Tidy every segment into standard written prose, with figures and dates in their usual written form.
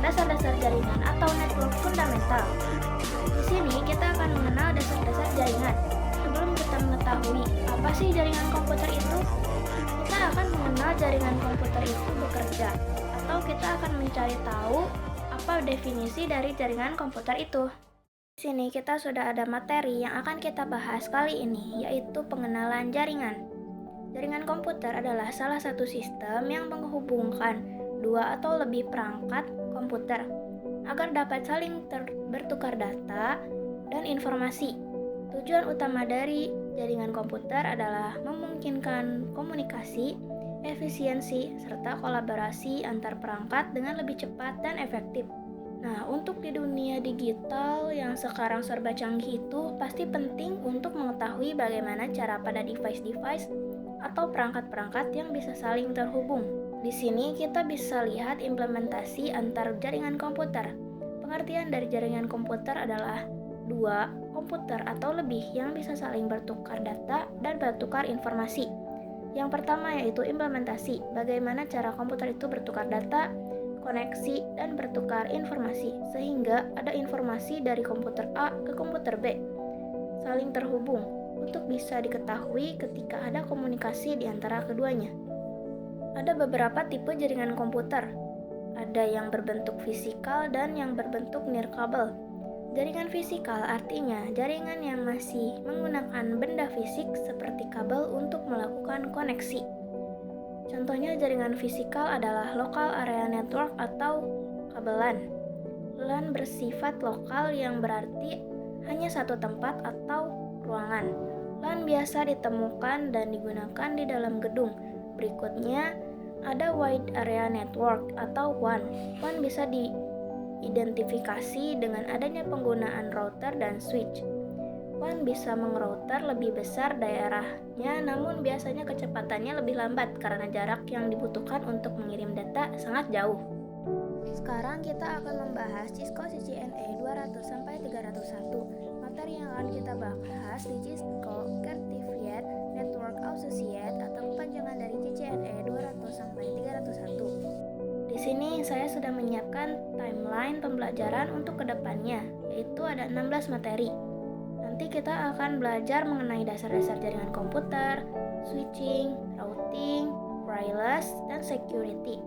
dasar-dasar jaringan atau network fundamental. Di sini kita akan mengenal dasar-dasar jaringan. Sebelum kita mengetahui apa sih jaringan komputer itu, kita akan mengenal jaringan komputer itu bekerja, atau kita akan mencari tahu apa definisi dari jaringan komputer itu. Di sini kita sudah ada materi yang akan kita bahas kali ini, yaitu pengenalan jaringan. Jaringan komputer adalah salah satu sistem yang menghubungkan dua atau lebih perangkat komputer agar dapat saling bertukar data dan informasi. Tujuan utama dari jaringan komputer adalah memungkinkan komunikasi, efisiensi, serta kolaborasi antar perangkat dengan lebih cepat dan efektif. Nah, untuk di dunia digital yang sekarang serba canggih itu pasti penting untuk mengetahui bagaimana cara pada device-device atau perangkat-perangkat yang bisa saling terhubung. Di sini kita bisa lihat implementasi antar jaringan komputer. Pengertian dari jaringan komputer adalah dua komputer atau lebih yang bisa saling bertukar data dan bertukar informasi. Yang pertama yaitu implementasi, bagaimana cara komputer itu bertukar data, koneksi, dan bertukar informasi, sehingga ada informasi dari komputer A ke komputer B, saling terhubung, untuk bisa diketahui ketika ada komunikasi di antara keduanya. Ada beberapa tipe jaringan komputer. Ada yang berbentuk fisikal dan yang berbentuk nirkabel. Jaringan fisikal artinya jaringan yang masih menggunakan benda fisik seperti kabel untuk melakukan koneksi. Contohnya jaringan fisikal adalah local area network atau kabelan. LAN bersifat lokal yang berarti hanya satu tempat atau ruangan. LAN biasa ditemukan dan digunakan di dalam gedung. Berikutnya ada wide area network atau WAN. WAN bisa diidentifikasi dengan adanya penggunaan router dan switch. WAN bisa mengrouter lebih besar daerahnya, namun biasanya kecepatannya lebih lambat karena jarak yang dibutuhkan untuk mengirim data sangat jauh. Sekarang kita akan membahas Cisco CCNA 200-301. Materi yang akan kita bahas di Cisco Certified Network Associate atau kepanjangan dari CCNA 200-301. Di sini saya sudah menyiapkan timeline pembelajaran untuk kedepannya, yaitu ada 16 materi. Nanti kita akan belajar mengenai dasar-dasar jaringan komputer, switching, routing, wireless, dan security.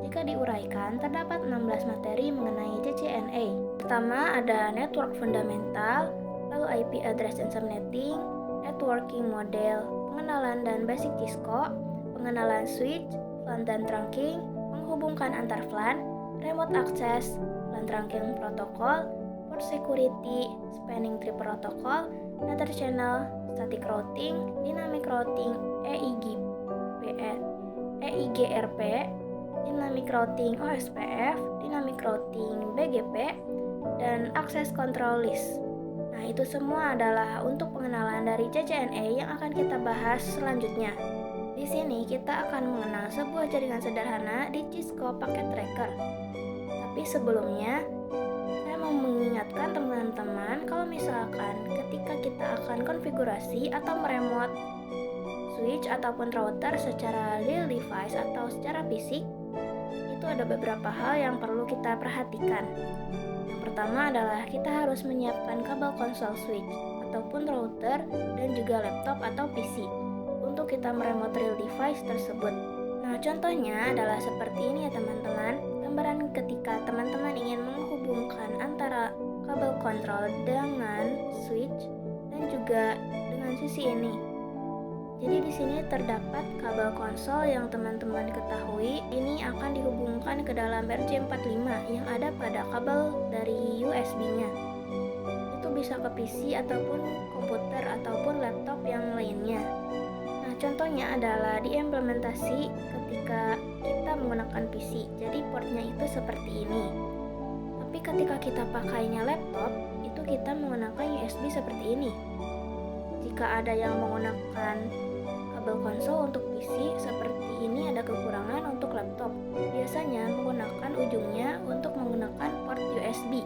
Jika diuraikan, terdapat 16 materi mengenai CCNA. Pertama ada network fundamental, lalu IP address and subnetting, networking model, pengenalan dan basic Cisco, pengenalan switch, LAN dan trunking, menghubungkan antar LAN, remote access, LAN trunking protocol, port security, spanning tree protocol, nether channel, static routing, dynamic routing, EIGRP, dynamic routing OSPF, dynamic routing BGP, dan access control list. Nah, itu semua adalah untuk pengenalan dari CCNA yang akan kita bahas selanjutnya. Di sini kita akan mengenal sebuah jaringan sederhana di Cisco Packet Tracker. Tapi sebelumnya, saya mau mengingatkan teman-teman kalau misalkan ketika kita akan konfigurasi atau meremote switch ataupun router secara real device atau secara fisik, itu ada beberapa hal yang perlu kita perhatikan. Yang pertama adalah kita harus menyiapkan kabel konsol switch ataupun router dan juga laptop atau PC untuk kita meremote real device tersebut. Nah, contohnya adalah seperti ini ya teman-teman. Gambaran ketika teman-teman ingin menghubungkan antara kabel kontrol dengan switch dan juga dengan sisi ini. Jadi di sini terdapat kabel konsol yang teman-teman ketahui ini akan dihubungkan ke dalam RJ45 yang ada pada kabel dari USB-nya. Itu bisa ke PC ataupun komputer ataupun laptop yang lainnya. Nah, contohnya adalah diimplementasi ketika kita menggunakan PC. Jadi portnya itu seperti ini. Tapi ketika kita pakainya laptop, itu kita menggunakan USB seperti ini. Jika ada yang menggunakan kabel konsol untuk PC seperti ini, ada kekurangan untuk laptop. Biasanya menggunakan ujungnya untuk menggunakan port USB.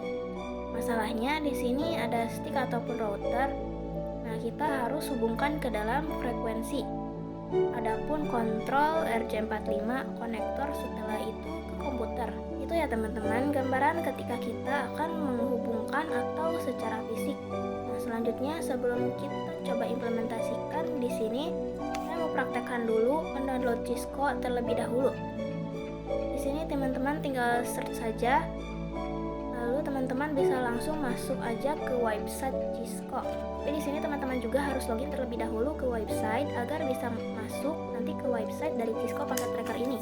Masalahnya di sini ada stick ataupun router. Nah, kita harus hubungkan ke dalam frekuensi. Adapun kontrol RJ45 konektor setelah itu ke komputer. itu ya teman-teman, gambaran ketika kita akan menghubungkan atau secara fisik. Nah, selanjutnya sebelum kita coba implementasikan di sini, saya mau praktekkan dulu mendownload Cisco terlebih dahulu. Di sini teman-teman tinggal search saja, lalu teman-teman bisa langsung masuk aja ke website Cisco. Tapi di sini teman-teman juga harus login terlebih dahulu ke website agar bisa masuk nanti ke website dari Cisco Packet Tracker ini.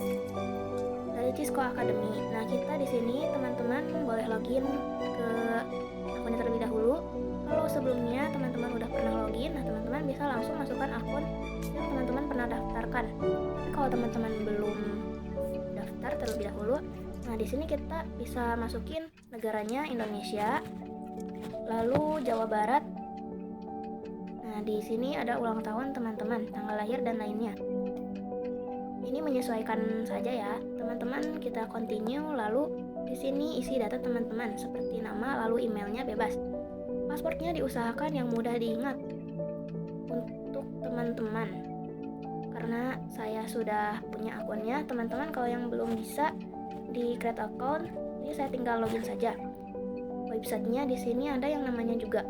Dari Cisco Academy. Nah, kita di sini teman-teman boleh login ke akunnya terlebih dahulu. Kalau sebelumnya teman-teman udah pernah login, nah teman-teman bisa langsung masukkan akun yang teman-teman pernah daftarkan. Tapi kalau teman-teman belum daftar terlebih dahulu, nah di sini kita bisa masukin negaranya Indonesia, lalu Jawa Barat. Nah, di sini ada ulang tahun teman-teman, tanggal lahir dan lainnya. Ini menyesuaikan saja ya, teman-teman. Kita continue, lalu di sini isi data teman-teman seperti nama, lalu emailnya bebas. Passwordnya diusahakan yang mudah diingat untuk teman-teman. Karena saya sudah punya akunnya, teman-teman kalau yang belum bisa di create account, ini saya tinggal login saja. Websitenya di sini ada yang namanya juga.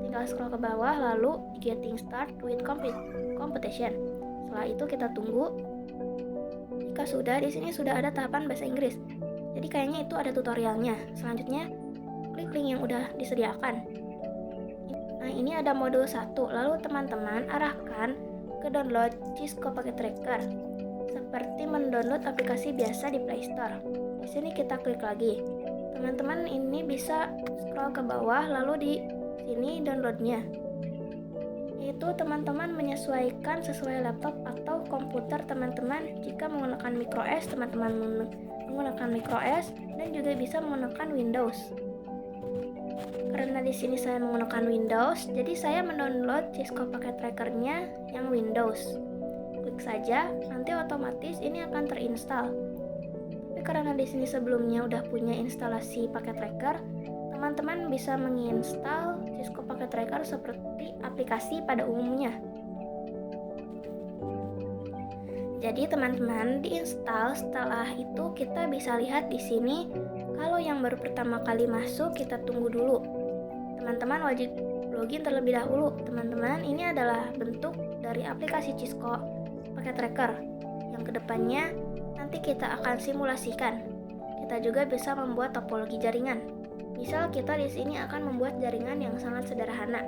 Tinggal scroll ke bawah, lalu getting start with competition. Setelah itu kita tunggu. Jika sudah, di sini sudah ada tahapan bahasa Inggris. Jadi kayaknya itu ada tutorialnya. Selanjutnya, klik link yang udah disediakan. Nah, ini ada modul 1. Lalu teman-teman arahkan ke download Cisco Packet Tracker. Seperti mendownload aplikasi biasa di Play Store. Di sini kita klik lagi. Teman-teman ini bisa scroll ke bawah, lalu di sini downloadnya. Itu teman-teman menyesuaikan sesuai laptop atau komputer teman-teman. Jika menggunakan microS, teman-teman menggunakan microS dan juga bisa menggunakan Windows. Karena di sini saya menggunakan Windows, jadi saya mendownload Cisco Packet Tracker-nya yang Windows. Klik saja, nanti otomatis ini akan terinstall. Tapi karena di sini sebelumnya udah punya instalasi Packet Tracker, teman-teman bisa menginstal Cisco Packet Tracker seperti aplikasi pada umumnya. Jadi teman-teman diinstal, setelah itu kita bisa lihat di sini. Kalau yang baru pertama kali masuk, kita tunggu dulu. Teman-teman wajib login terlebih dahulu. Teman-teman, ini adalah bentuk dari aplikasi Cisco Packet Tracker yang kedepannya nanti kita akan simulasikan. Kita juga bisa membuat topologi jaringan. Misal kita di sini akan membuat jaringan yang sangat sederhana,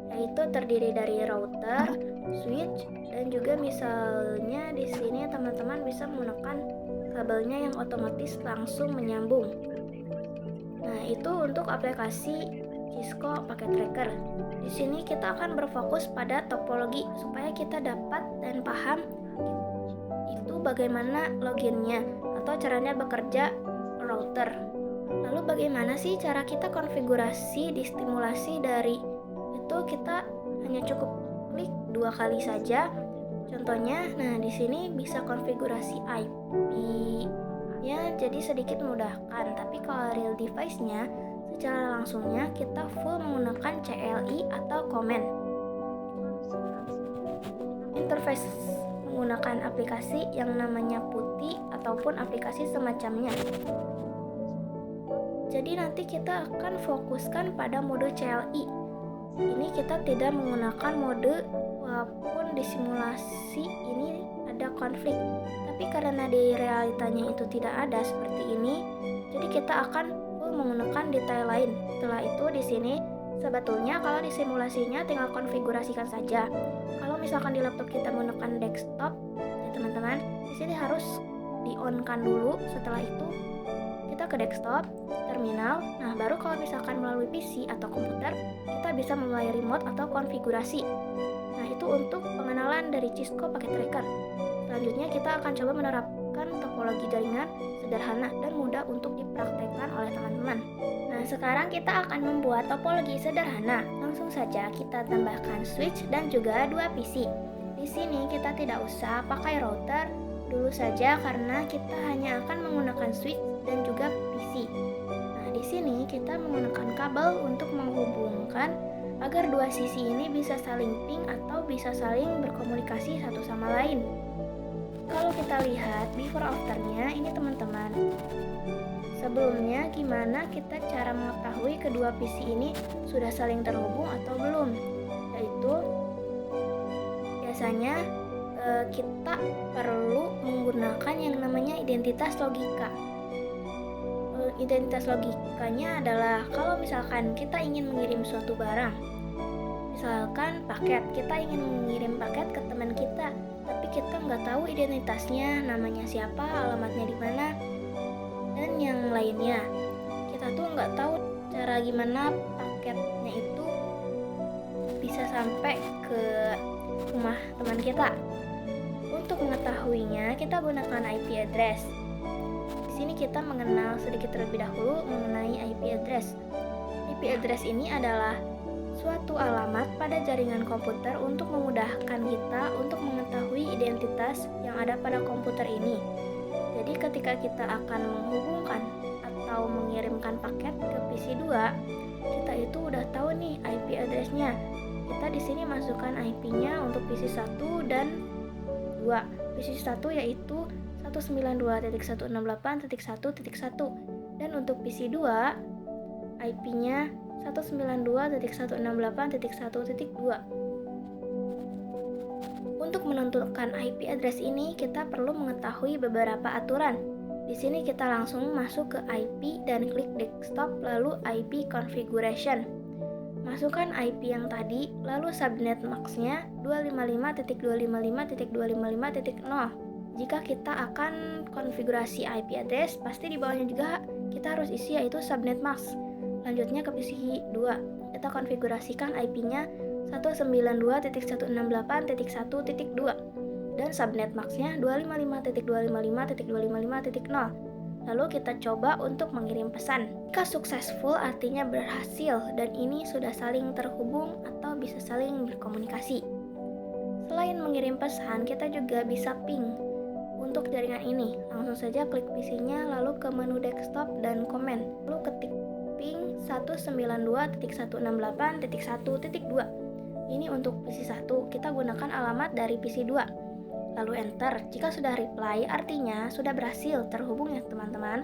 yaitu terdiri dari router, switch, dan juga misalnya di sini teman-teman bisa menggunakan kabelnya yang otomatis langsung menyambung. Nah, itu untuk aplikasi Cisco Packet Tracker. Di sini kita akan berfokus pada topologi supaya kita dapat dan paham itu bagaimana loginnya atau caranya bekerja router. Lalu bagaimana sih cara kita konfigurasi di stimulasi dari itu? Kita hanya cukup klik 2 kali saja. Contohnya, nah di sini bisa konfigurasi IP ya, jadi sedikit memudahkan. Tapi kalau real device-nya secara langsungnya kita full menggunakan CLI atau command. Interface menggunakan aplikasi yang namanya putih ataupun aplikasi semacamnya. Jadi nanti kita akan fokuskan pada mode CLI. Ini kita tidak menggunakan mode walaupun di simulasi ini ada konflik. Tapi karena di realitanya itu tidak ada seperti ini, jadi kita akan full menggunakan detail lain. Setelah itu di sini sebetulnya kalau di simulasinya tinggal konfigurasikan saja. Kalau misalkan di laptop kita menggunakan desktop, ya teman-teman, di sini harus di-on-kan dulu. Setelah itu kita ke desktop, terminal. Nah, baru kalau misalkan melalui PC atau komputer, kita bisa memulai remote atau konfigurasi. Nah, itu untuk pengenalan dari Cisco Packet Tracker. Selanjutnya kita akan coba menerapkan topologi jaringan sederhana dan mudah untuk dipraktekkan oleh teman-teman. Nah, sekarang kita akan membuat topologi sederhana. Langsung saja kita tambahkan switch dan juga 2 PC. Di sini kita tidak usah pakai router dulu saja karena kita hanya akan menggunakan switch dan juga PC. Nah, di sini kita menggunakan kabel untuk menghubungkan agar 2 sisi ini bisa saling ping atau bisa saling berkomunikasi satu sama lain. Kalau kita lihat before afternya ini teman-teman. Sebelumnya, gimana kita cara mengetahui kedua PC ini sudah saling terhubung atau belum? Yaitu, biasanya kita perlu menggunakan yang namanya identitas logika. Identitas logikanya adalah kalau misalkan kita ingin mengirim suatu barang, misalkan paket, kita ingin mengirim paket ke teman kita, tapi kita nggak tahu identitasnya, namanya siapa, alamatnya di mana, dan yang lainnya. Kita tuh nggak tahu cara gimana paketnya itu bisa sampai ke rumah teman kita. Untuk mengetahuinya, kita gunakan IP address. Di sini kita mengenal sedikit terlebih dahulu mengenai IP address. IP address ini adalah suatu alamat pada jaringan komputer untuk memudahkan kita untuk mengetahui identitas yang ada pada komputer ini. Jadi ketika kita akan menghubungkan atau mengirimkan paket ke PC 2, kita itu udah tahu nih IP address-nya. Kita di sini masukkan IP-nya untuk PC 1 dan 2. PC 1 yaitu 192.168.1.1 dan untuk PC 2 IP-nya 192.168.1.2. Untuk menentukan IP address ini, kita perlu mengetahui beberapa aturan. Di sini kita langsung masuk ke IP dan klik desktop lalu IP configuration. Masukkan IP yang tadi, lalu subnet max-nya 255.255.255.0. Jika kita akan konfigurasi IP address, pasti di bawahnya juga kita harus isi yaitu subnet max. Lanjutnya ke PC 2, kita konfigurasikan IP-nya 192.168.1.2 dan subnet max-nya 255.255.255.0. Lalu kita coba untuk mengirim pesan. Jika successful artinya berhasil dan ini sudah saling terhubung atau bisa saling berkomunikasi. Selain mengirim pesan, kita juga bisa ping untuk jaringan ini. Langsung saja klik PC-nya lalu ke menu desktop dan komen. Lalu ketik ping 192.168.1.2. Ini untuk PC 1, kita gunakan alamat dari PC 2. Lalu enter. Jika sudah reply, artinya sudah berhasil terhubung ya teman-teman.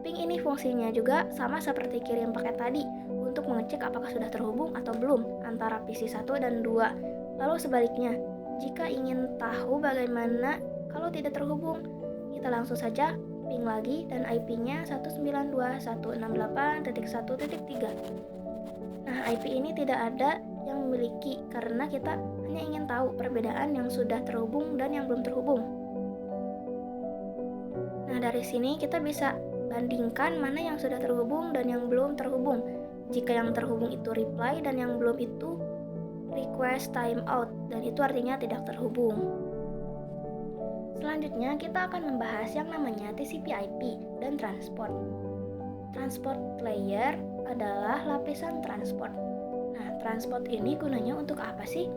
Ping ini fungsinya juga sama seperti kirim paket tadi, untuk mengecek apakah sudah terhubung atau belum antara PC 1 dan 2. Lalu sebaliknya, jika ingin tahu bagaimana kalau tidak terhubung, kita langsung saja ping lagi dan IP-nya 192.168.1.3. Nah, IP ini tidak ada yang memiliki karena kita hanya ingin tahu perbedaan yang sudah terhubung dan yang belum terhubung. Nah, dari sini kita bisa bandingkan mana yang sudah terhubung dan yang belum terhubung. Jika yang terhubung itu reply dan yang belum itu request timeout, dan itu artinya tidak terhubung. Selanjutnya kita akan membahas yang namanya TCP/IP dan transport. Transport layer adalah lapisan transport. Nah, transport ini gunanya untuk apa sih?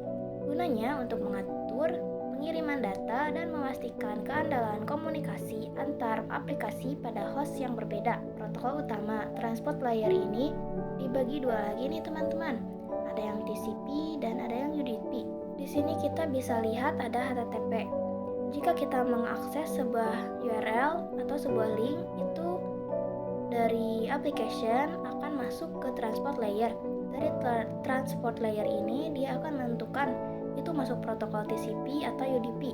Gunanya untuk mengatur pengiriman data dan memastikan keandalan komunikasi antar aplikasi pada host yang berbeda. Protokol utama transport layer ini dibagi dua lagi nih teman-teman. Ada yang TCP dan ada yang UDP. Di sini kita bisa lihat ada HTTP. Jika kita mengakses sebuah URL atau sebuah link, itu dari application akan masuk ke transport layer. Dari transport layer ini, dia akan menentukan itu masuk protokol TCP atau UDP.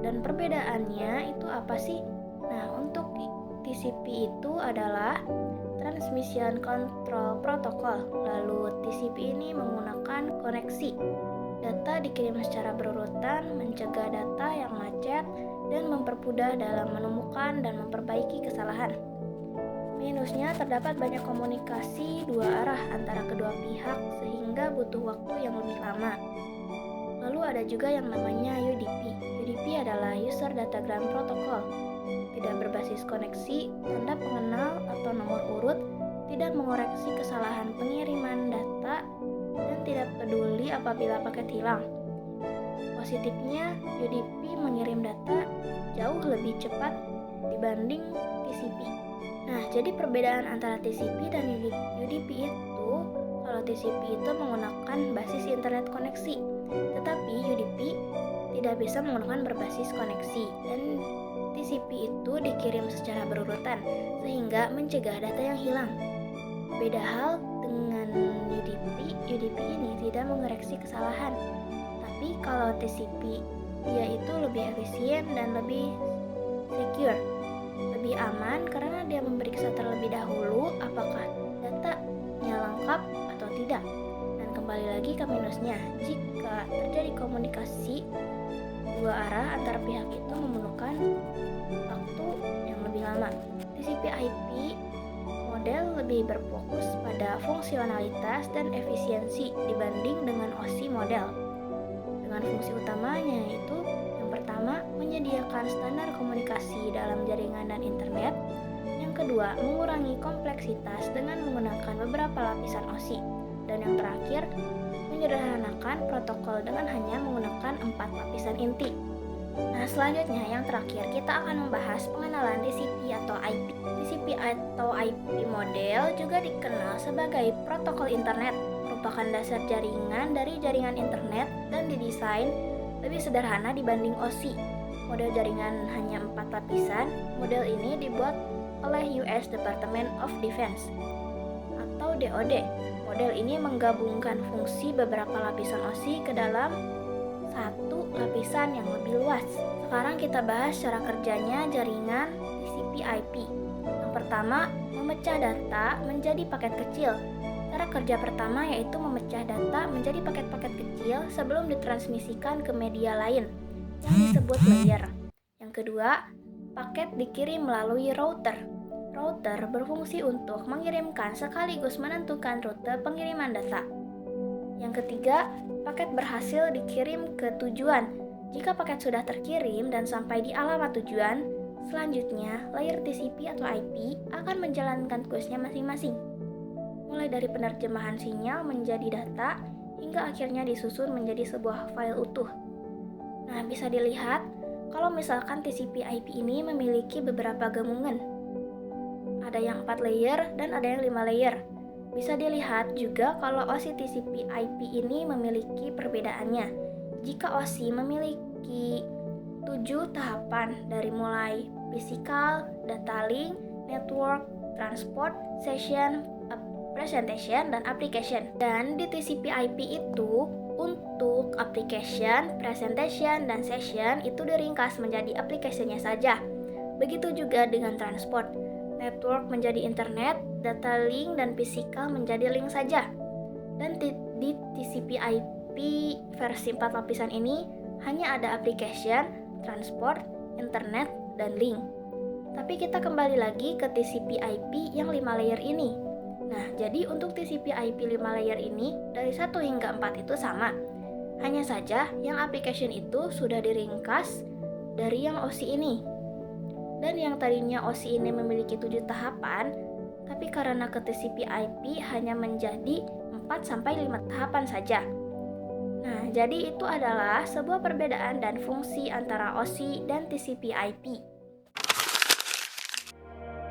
Dan perbedaannya itu apa sih? Nah, untuk TCP itu adalah Transmission Control Protocol. Lalu TCP ini menggunakan koneksi. Data dikirim secara berurutan, mencegah data yang macet, dan mempermudah dalam menemukan dan memperbaiki kesalahan. Minusnya terdapat banyak komunikasi dua arah antara kedua pihak sehingga butuh waktu yang lebih lama. Lalu ada juga yang namanya UDP. UDP adalah User Datagram Protocol. Tidak berbasis koneksi, tanda pengenal atau nomor urut, tidak mengoreksi kesalahan pengiriman data, dan tidak peduli apabila paket hilang. Positifnya, UDP mengirim data jauh lebih cepat dibanding TCP. Nah, jadi perbedaan antara TCP dan UDP itu, kalau TCP itu menggunakan basis internet koneksi, tetapi UDP tidak bisa menggunakan berbasis koneksi. Dan TCP itu dikirim secara berurutan sehingga mencegah data yang hilang. Beda hal dengan UDP ini tidak mengoreksi kesalahan. Tapi kalau TCP, dia itu lebih efisien dan lebih secure, lebih aman karena dia memeriksa terlebih dahulu apakah datanya lengkap atau tidak. Dan kembali lagi ke minusnya, jika terjadi komunikasi dua arah antara pihak itu memerlukan waktu yang lebih lama. TCP/IP model lebih berfokus pada fungsionalitas dan efisiensi dibanding dengan OSI model. Dengan fungsi utamanya yaitu yang pertama, menyediakan standar komunikasi dalam jaringan dan internet. Yang kedua, mengurangi kompleksitas dengan menggunakan beberapa lapisan OSI. Dan yang terakhir, menyederhanakan protokol dengan hanya menggunakan 4 lapisan inti. Nah, selanjutnya yang terakhir kita akan membahas pengenalan TCP atau IP. TCP atau IP model juga dikenal sebagai protokol internet, merupakan dasar jaringan dari jaringan internet dan didesain lebih sederhana dibanding OSI. Model jaringan hanya 4 lapisan. Model ini dibuat oleh US Department of Defense atau DoD. Model ini menggabungkan fungsi beberapa lapisan OSI ke dalam satu lapisan yang lebih luas. Sekarang kita bahas cara kerjanya jaringan TCP/IP. Yang pertama, memecah data menjadi paket kecil. Cara kerja pertama yaitu memecah data menjadi paket-paket kecil sebelum ditransmisikan ke media lain yang disebut layer. Yang kedua, paket dikirim melalui router. Router berfungsi untuk mengirimkan sekaligus menentukan rute pengiriman data. Yang ketiga, paket berhasil dikirim ke tujuan. Jika paket sudah terkirim dan sampai di alamat tujuan, selanjutnya layer TCP atau IP akan menjalankan tugasnya masing-masing. Mulai dari penerjemahan sinyal menjadi data, hingga akhirnya disusun menjadi sebuah file utuh. Nah, bisa dilihat kalau misalkan TCP/IP ini memiliki beberapa gabungan. Ada yang 4 layer dan ada yang 5 layer. Bisa dilihat juga kalau OSI TCP/IP ini memiliki perbedaannya. Jika OSI memiliki 7 tahapan dari mulai physical, data link, network, transport, session, presentation, dan application. Dan di TCP/IP itu untuk application, presentation, dan session itu diringkas menjadi aplikasinya saja. Begitu juga dengan transport. Network menjadi internet, data link dan physical menjadi link saja. Dan di TCP/IP versi 4 lapisan ini hanya ada application, transport, internet, dan link. Tapi kita kembali lagi ke TCP/IP yang 5 layer ini. Nah, jadi untuk TCP/IP 5 layer ini dari 1 hingga 4 itu sama. Hanya saja yang application itu sudah diringkas dari yang OSI ini. Dan yang tadinya OSI ini memiliki 7 tahapan, tapi karena ke TCP/IP hanya menjadi 4-5 tahapan saja. Nah, jadi itu adalah sebuah perbedaan dan fungsi antara OSI dan TCP/IP.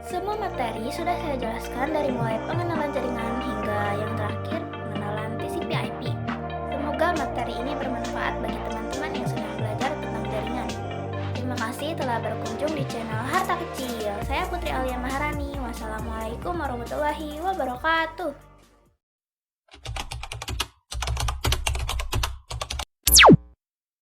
Semua materi sudah saya jelaskan dari mulai pengenalan jaringan hingga yang terakhir pengenalan TCP/IP. Semoga materi ini bermanfaat bagi teman-teman yang sedang belajar tentang jaringan. Terima kasih telah berkunjung di channel Harta Kecil. Saya Putri Alia Maharani. Wassalamualaikum warahmatullahi wabarakatuh.